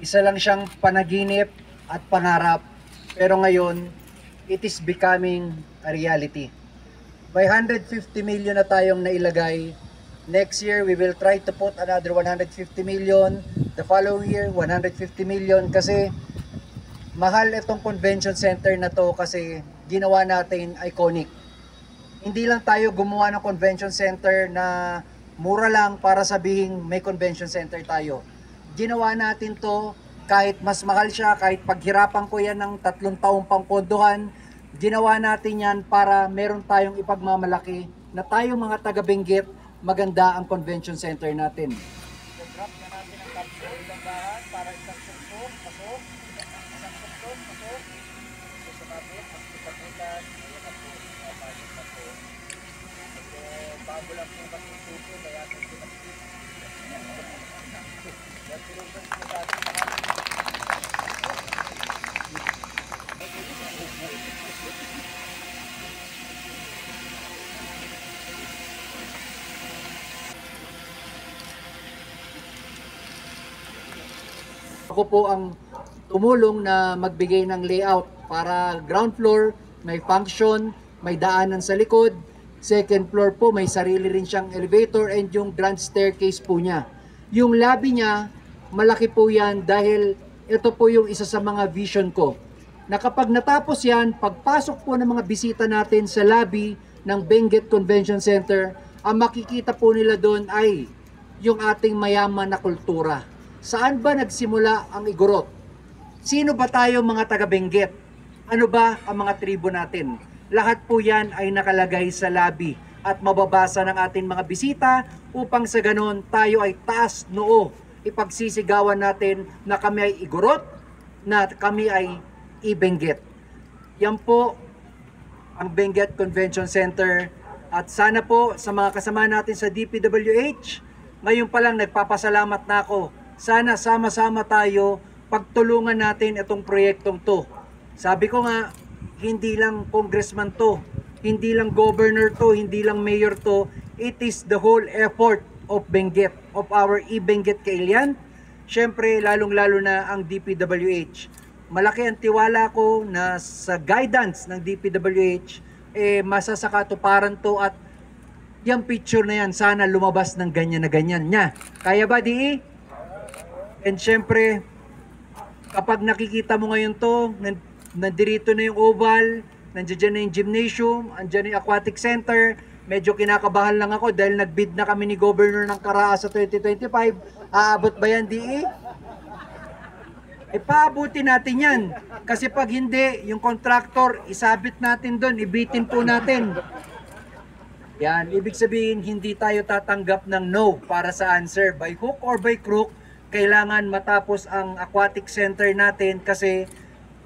Isa lang siyang panaginip at pangarap, pero ngayon, it is becoming a reality. May 150 million na tayong nailagay. Next year, we will try to put another 150 million. The following year, 150 million kasi mahal itong convention center na to kasi ginawa natin iconic. Hindi lang tayo gumawa ng convention center na mura lang para sabihin may convention center tayo. Ginawa natin to kahit mas mahal siya, kahit paghirapan ko yan ng 3 taong pang pondohan, ginawa natin yan para meron tayong ipagmamalaki na tayong mga taga-Benguet, maganda ang convention center natin. Drop na natin ang capsule, ilang bahan para isang suksok, pasok, isang suksok, pasok, sa kapit, mas kitaputan, ayan na po, pasok na po. So, bago lang po kasi suko, kaya ito pinapit. Nagsirupan po sa ating mga ako po ang tumulong na magbigay ng layout para ground floor, may function, may daanan sa likod. Second floor po, may sarili rin siyang elevator and yung grand staircase po niya. Yung lobby niya, malaki po yan dahil ito po yung isa sa mga vision ko. Na kapag natapos yan, pagpasok po ng mga bisita natin sa lobby ng Benguet Convention Center, ang makikita po nila doon ay yung ating mayaman na kultura. Saan ba nagsimula ang Igorot? Sino ba tayo mga taga-Benguet? Ano ba ang mga tribo natin? Lahat po yan ay nakalagay sa lobby at mababasa ng ating mga bisita upang sa ganon tayo ay taas noo. Ipagsisigawan natin na kami ay Igorot, na kami ay i-Benguet. Yan po ang Benguet Convention Center at sana po sa mga kasama natin sa DPWH, ngayon pa lang nagpapasalamat na ako. Sana sama-sama tayo pagtulungan natin itong proyektong to. Sabi ko nga, hindi lang congressman to, hindi lang governor to, hindi lang mayor to, it is the whole effort of Benguet, of our i-Benguet Kailian. Siyempre, lalong-lalo na ang DPWH. Malaki ang tiwala ko na sa guidance ng DPWH, masasakatuparan to at yung picture na yan, sana lumabas ng ganyan na ganyan niya. Kaya ba, DE? And syempre, kapag nakikita mo ngayon to, nandirito na yung oval, nandiyan na yung gymnasium, andyan yung aquatic center, medyo kinakabahan lang ako dahil nagbid na kami ni Governor ng Karaa sa 2025. Aabot ba yan, DE? Paabutin natin yan. Kasi pag hindi, yung contractor, isabit natin doon, ibitin po natin. Yan, ibig sabihin, hindi tayo tatanggap ng no para sa answer. By hook or by crook, kailangan matapos ang aquatic center natin kasi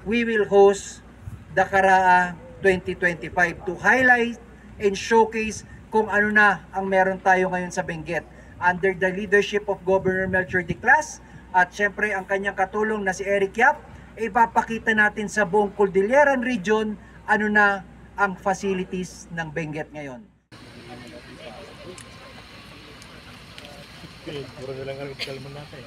we will host the Karaa 2025 to highlight and showcase kung ano na ang meron tayo ngayon sa Benguet. Under the leadership of Governor Melchor Diclas at syempre ang kanyang katulong na si Eric Yap, ipapakita natin sa buong Cordilleran region ano na ang facilities ng Benguet ngayon. Puro na lang ang kalman natin.